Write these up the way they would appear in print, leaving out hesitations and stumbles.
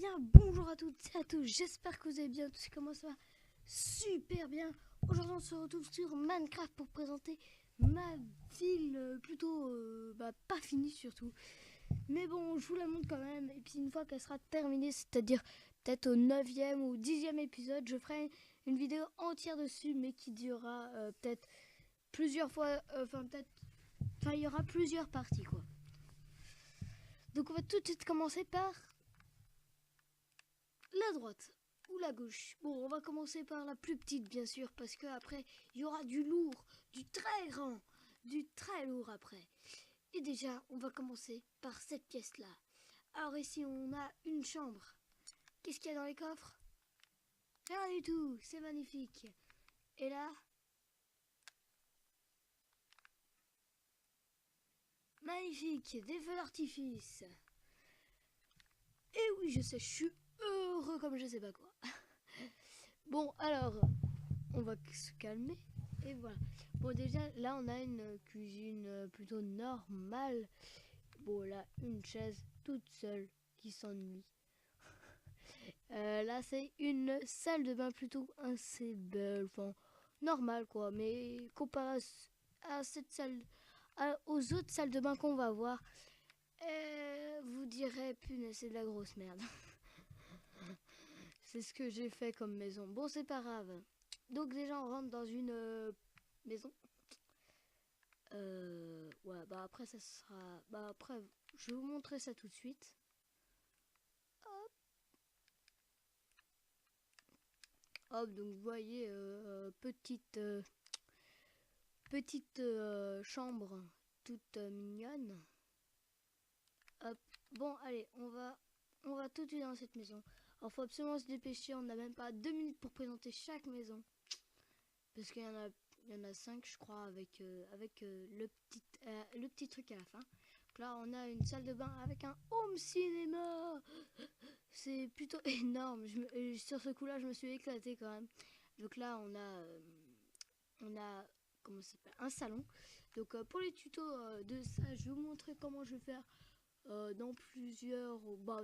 Eh bien, bonjour à toutes et à tous, j'espère que vous allez bien tous, comment ça va? Super bien. Aujourd'hui on se retrouve sur Minecraft pour présenter ma ville, plutôt pas finie surtout. Mais bon, je vous la montre quand même, et puis une fois qu'elle sera terminée, c'est-à-dire peut-être au 9e ou 10e épisode, je ferai une vidéo entière dessus, mais qui durera peut-être plusieurs fois, il y aura plusieurs parties quoi. Donc on va tout de suite commencer par la droite ou la gauche. Bon, on va commencer par la plus petite bien sûr, parce que après il y aura du lourd, du très grand, du très lourd après. Et déjà, on va commencer par cette pièce là. Alors ici on a une chambre. Qu'est-ce qu'il y a dans les coffres? Rien du tout, c'est magnifique. Et là, magnifique, des feux d'artifice. Et oui, je sais, je suis heureux comme je sais pas quoi. Bon, alors, on va se calmer. Et voilà. Bon, déjà, là, on a une cuisine plutôt normale. Bon, là, une chaise toute seule qui s'ennuie. Là, c'est une salle de bain plutôt assez belle. Enfin, normale, quoi. Mais comparé à cette salle, aux autres salles de bain qu'on va voir, vous direz, punaise, c'est de la grosse merde. C'est ce que j'ai fait comme maison. Bon, c'est pas grave. Donc, déjà, on rentre dans une maison. Ouais, bah après ça sera... Bah après, je vais vous montrer ça tout de suite. Hop. Hop, donc vous voyez, petite chambre toute mignonne. Hop. Bon, allez, on va tout de suite dans cette maison. Alors, faut absolument se dépêcher, on n'a même pas 2 minutes pour présenter chaque maison. Parce qu'il y en a 5, je crois, avec le petit truc à la fin. Donc là, on a une salle de bain avec un home cinéma. C'est plutôt énorme. Sur ce coup-là, je me suis éclatée quand même. Donc là, on a comment ça s'appelle, un salon. Donc pour les tutos de ça, je vais vous montrer comment je vais faire dans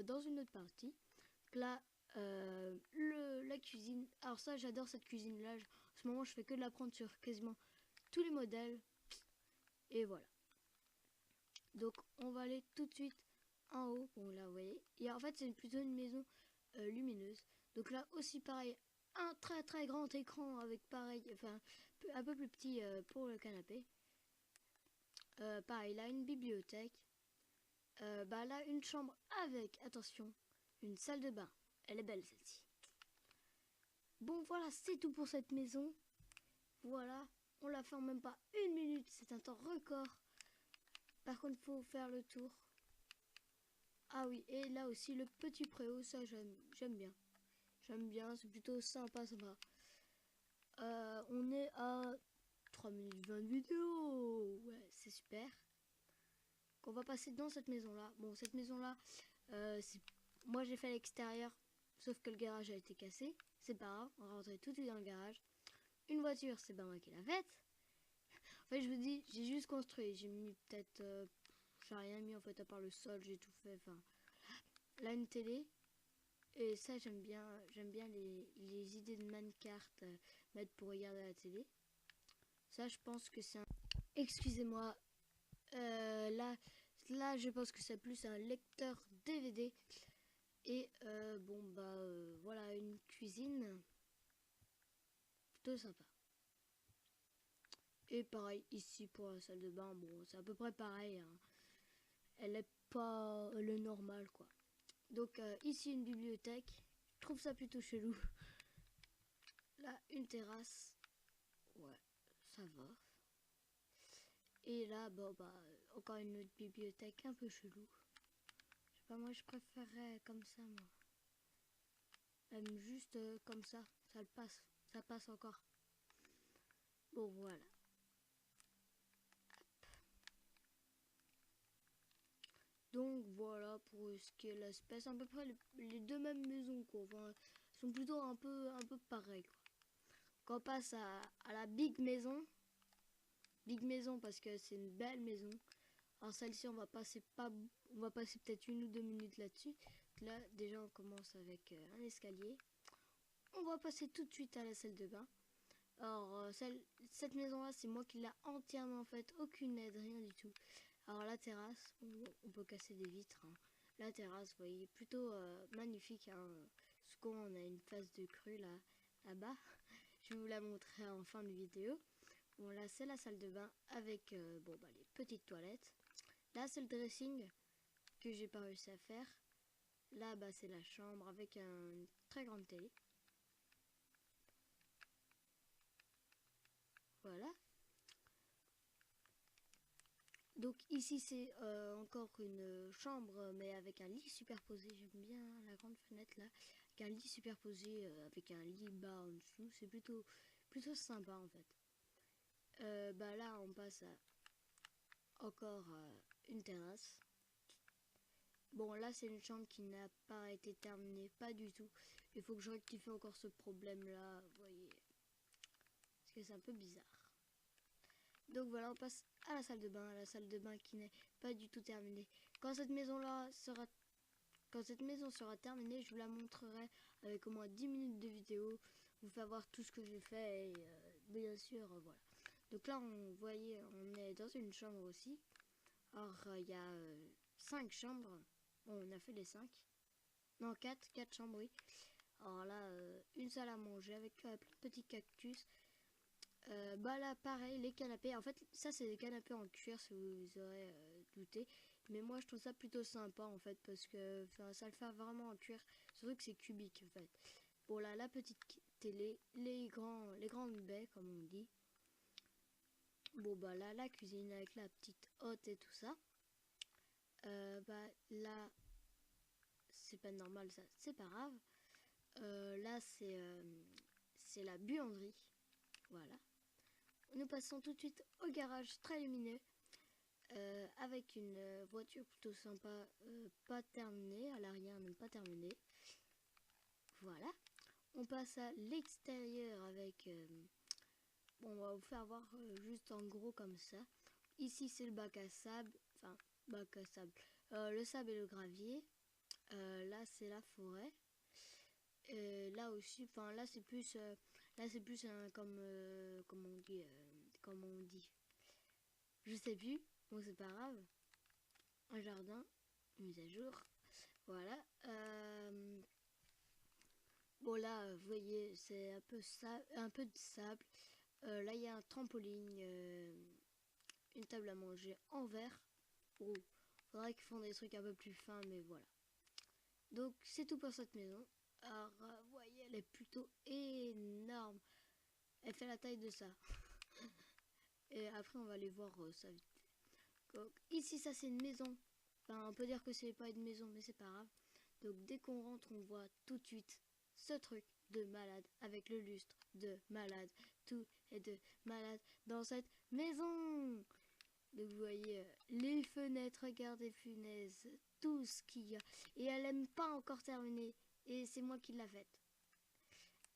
dans une autre partie. Donc là, la cuisine. Alors ça, j'adore cette cuisine-là. En ce moment, je fais que de la prendre sur quasiment tous les modèles. Et voilà. Donc on va aller tout de suite en haut. Bon là, vous voyez. Et en fait, c'est plutôt une maison lumineuse. Donc là aussi pareil, un très très grand écran avec pareil, enfin un peu plus petit pour le canapé. Pareil, là une bibliothèque. Là une chambre avec, attention, une salle de bain. Elle est belle celle-ci. Bon voilà, c'est tout pour cette maison. Voilà, on l'a fait en même pas 1 minute, c'est un temps record. Par contre, il faut faire le tour. Ah oui, et là aussi le petit préau, ça j'aime bien. J'aime bien, c'est plutôt sympa. On est à 3 minutes 20 de vidéo. Ouais, c'est super. On va passer dans cette maison-là. Bon, cette maison-là, moi j'ai fait à l'extérieur, sauf que le garage a été cassé. C'est pas grave, on va rentrer tout de suite dans le garage. Une voiture, c'est pas moi qui l'a faite. En fait, je vous dis, j'ai juste construit. J'ai mis peut-être... j'ai rien mis en fait à part le sol, j'ai tout fait. Enfin, là, une télé. Et ça, j'aime bien les idées de Minecraft, mettre pour regarder la télé. Ça, je pense que c'est un... Excusez-moi. Là, je pense que c'est plus un lecteur DVD. Et voilà, une cuisine plutôt sympa. Et pareil, ici pour la salle de bain, bon, c'est à peu près pareil. Hein. Elle est pas le normal, quoi. Donc ici, une bibliothèque. Je trouve ça plutôt chelou. Là, une terrasse. Ouais, ça va. Et là, encore une autre bibliothèque un peu chelou. Je sais pas, moi je préférerais comme ça, moi. Même juste comme ça le passe. Ça passe encore. Bon, voilà. Donc voilà pour ce qui est l'espèce. À peu près les deux mêmes maisons, quoi. Enfin, sont plutôt un peu pareilles, quoi. Quand on passe à la big maison. Big maison parce que c'est une belle maison. Alors celle-ci, on va passer peut-être 1 ou 2 minutes là-dessus. là, déjà, on commence avec un escalier. On va passer tout de suite à la salle de bain. Alors, cette maison-là, c'est moi qui l'ai entièrement faite. Aucune aide, rien du tout. Alors, la terrasse, on peut casser des vitres. Hein. La terrasse, vous voyez, plutôt magnifique. Hein. Ce qu'on a une phase de crue là-bas. Je vais vous la montrer en fin de vidéo. Bon, là, c'est la salle de bain avec les petites toilettes. Là, c'est le dressing que j'ai pas réussi à faire. Là, c'est la chambre avec une très grande télé. Voilà. Donc ici, c'est encore une chambre, mais avec un lit superposé. J'aime bien la grande fenêtre là. Avec un lit superposé, avec un lit bas en dessous. C'est plutôt sympa en fait. Là, on passe à encore une terrasse. Bon, là, c'est une chambre qui n'a pas été terminée, pas du tout. Il faut que je rectifie encore ce problème-là, vous voyez. Parce que c'est un peu bizarre. Donc voilà, on passe à la salle de bain qui n'est pas du tout terminée. Quand cette maison sera terminée, je vous la montrerai avec au moins 10 minutes de vidéo. Vous faire voir tout ce que j'ai fait et bien sûr, voilà. Donc là, on est dans une chambre aussi. Alors, il y a 5 chambres. Bon, on a fait les 5. Non, 4 chambres, oui. Alors là, une salle à manger avec plein de petits cactus. Là, pareil, les canapés. En fait, ça, c'est des canapés en cuir, si vous aurez douté. Mais moi, je trouve ça plutôt sympa, en fait, parce que ça le fait vraiment en cuir. Surtout que c'est cubique, en fait. Bon, là, la petite télé, les grandes baies, comme on dit. Bon, là, la cuisine avec la petite hotte et tout ça. Là, c'est pas normal, ça, c'est pas grave. Là, c'est la buanderie. Voilà. Nous passons tout de suite au garage très lumineux. Avec une voiture plutôt sympa, pas terminée, à l'arrière même pas terminée. Voilà. On passe à l'extérieur avec... on va vous faire voir juste en gros comme ça. Ici c'est le bac à sable, enfin bac à sable, le sable et le gravier. Là c'est la forêt. Là aussi, enfin là c'est plus comme on dit. Je sais plus, bon c'est pas grave. Un jardin, mise à jour. Voilà. Bon là, vous voyez, c'est un peu de sable. Là, il y a un trampoline, une table à manger en verre. Bon, faudrait qu'ils font des trucs un peu plus fins, mais voilà. Donc, c'est tout pour cette maison. Alors, vous voyez, elle est plutôt énorme. Elle fait la taille de ça. Et après, on va aller voir ça vite. Donc, ici, ça, c'est une maison. Enfin, on peut dire que c'est pas une maison, mais c'est pas grave. Donc, dès qu'on rentre, on voit tout de suite ce truc de malade avec le lustre de malade. Tout est de malade dans cette maison. Donc vous voyez les fenêtres, regardez punaises, tout ce qu'il y a. Et elle n'aime pas encore terminer. Et c'est moi qui l'a faite.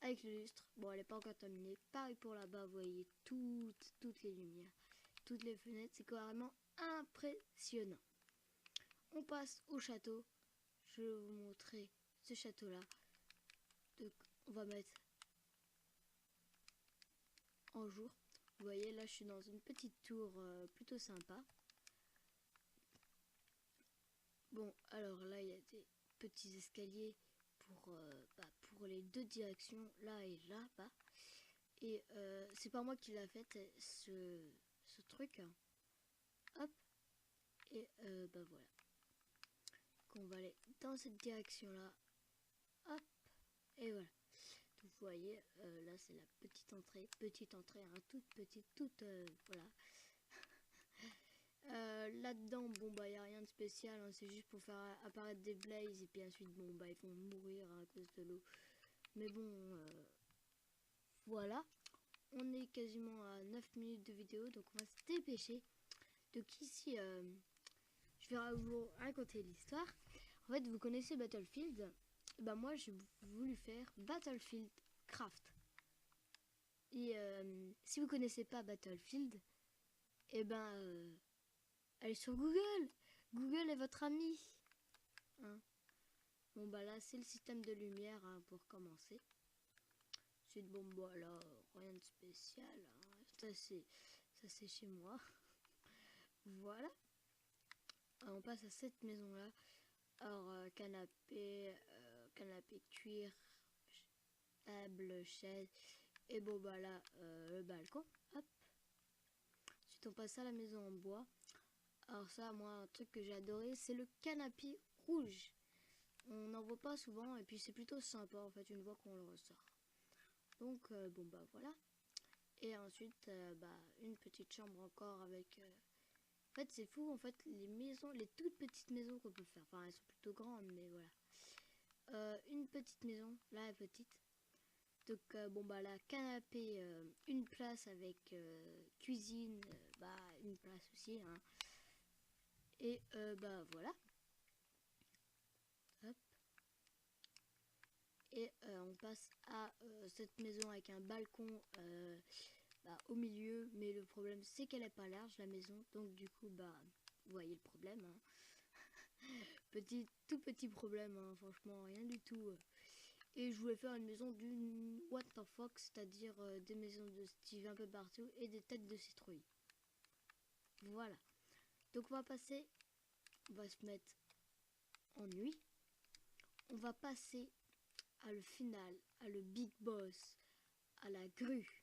Avec le lustre. Bon, elle n'est pas encore terminée. Pareil pour là-bas, vous voyez toutes les lumières. Toutes les fenêtres, c'est carrément impressionnant. On passe au château. Je vais vous montrer ce château-là. Donc, on va mettre en jour. Vous voyez, là, je suis dans une petite tour plutôt sympa. Bon, alors là, il y a des petits escaliers pour les deux directions, là et là-bas. Et c'est pas moi qui l'a fait, ce truc. Hop. Et voilà. Qu'on va aller dans cette direction-là. Hop. Et voilà. Vous voyez, là c'est la petite entrée, hein, toute petite, voilà. Là-dedans, bon il n'y a rien de spécial, hein, c'est juste pour faire apparaître des blazes et puis ensuite, ils vont mourir à cause de l'eau. Mais bon, voilà. On est quasiment à 9 minutes de vidéo, donc on va se dépêcher. Donc ici, je vais vous raconter l'histoire. En fait, vous connaissez Battlefield. Moi, j'ai voulu faire Battlefield Craft. Et si vous connaissez pas Battlefield, allez sur Google. Google est votre ami. Hein. Bon bah là c'est le système de lumière hein, pour commencer. Ensuite bon bah là rien de spécial, hein. Ça c'est chez moi. Voilà. Alors, on passe à cette maison là. Alors canapé cuir, table, chaise et bon bah là le balcon. Hop. Ensuite on passe à la maison en bois. Alors ça moi un truc que j'ai adoré c'est le canapé rouge. On n'en voit pas souvent et puis c'est plutôt sympa en fait une fois qu'on le ressort. Donc bon bah voilà. Et ensuite bah, une petite chambre encore avec... En fait c'est fou en fait les maisons, les toutes petites maisons qu'on peut faire. Enfin elles sont plutôt grandes mais voilà. Une petite maison, là elle est petite. Donc bon bah la canapé, une place avec cuisine, bah une place aussi. Hein. Et bah voilà. Hop. Et on passe à cette maison avec un balcon bah, au milieu, mais le problème c'est qu'elle est pas large la maison, donc du coup bah vous voyez le problème. Hein. Tout petit problème, hein, franchement rien du tout. Et je voulais faire une maison d'une what the fuck, c'est-à-dire des maisons de Steve un peu partout et des têtes de citrouille. Voilà. Donc on va se mettre en nuit. On va passer à le final, à le big boss, à la grue.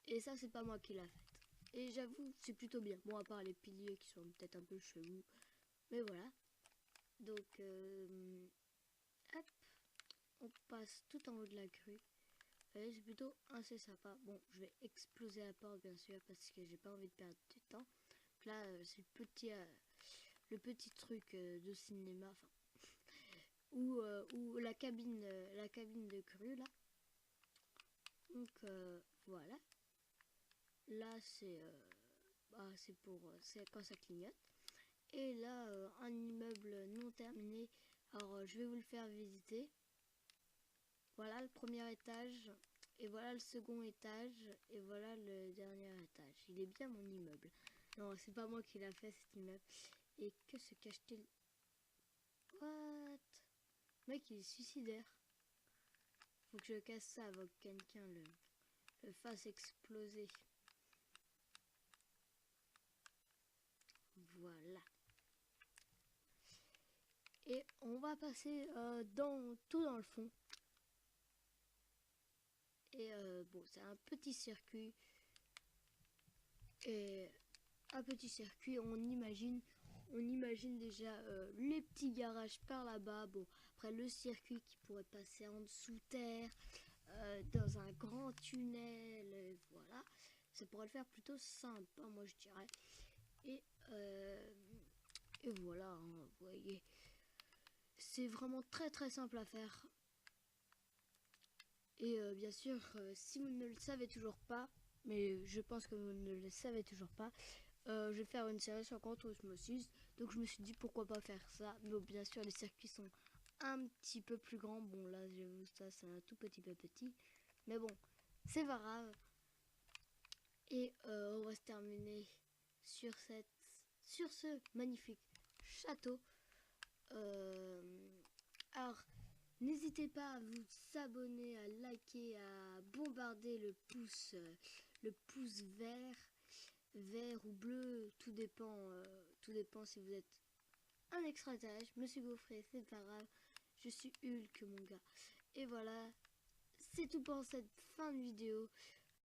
Et ça c'est pas moi qui l'a faite. Et j'avoue c'est plutôt bien. Bon à part les piliers qui sont peut-être un peu chelous. Mais voilà. Donc hop. On passe tout en haut de la grue. C'est plutôt assez sympa. Bon je vais exploser la porte bien sûr parce que j'ai pas envie de perdre du temps. Donc là c'est le petit truc de cinéma. Enfin ou la cabine de grue là. Donc voilà. Là c'est c'est quand ça clignote. Et là un immeuble non terminé. Alors je vais vous le faire visiter. Voilà le premier étage. Et voilà le second étage. Et voilà le dernier étage. Il est bien mon immeuble. Non c'est pas moi qui l'a fait cet immeuble. Et que se cache-t-il? What? Le mec il est suicidaire. Faut que je casse ça avant que quelqu'un le fasse exploser. Voilà. Et on va passer tout dans le fond. Et bon, c'est un petit circuit. Et un petit circuit, on imagine déjà les petits garages par là-bas. Bon, après le circuit qui pourrait passer en dessous terre, dans un grand tunnel, voilà. Ça pourrait le faire plutôt sympa, moi je dirais. Et voilà, hein, vous voyez. C'est vraiment très très simple à faire. Et bien sûr, si vous ne le savez toujours pas, mais je pense que vous ne le savez toujours pas, je vais faire une série sur Gran Turismo 6. Donc je me suis dit pourquoi pas faire ça. Mais bien sûr, les circuits sont un petit peu plus grands. Bon là, j'avoue, ça c'est un tout petit peu petit. Mais bon, c'est pas grave. Et on va se terminer sur ce magnifique château. Alors, n'hésitez pas à vous abonner, à liker, à bombarder le pouce vert ou bleu, tout dépend si vous êtes un extraterrestre. Je me suis gaufré, c'est pas grave. Je suis Hulk, mon gars. Et voilà, c'est tout pour cette fin de vidéo.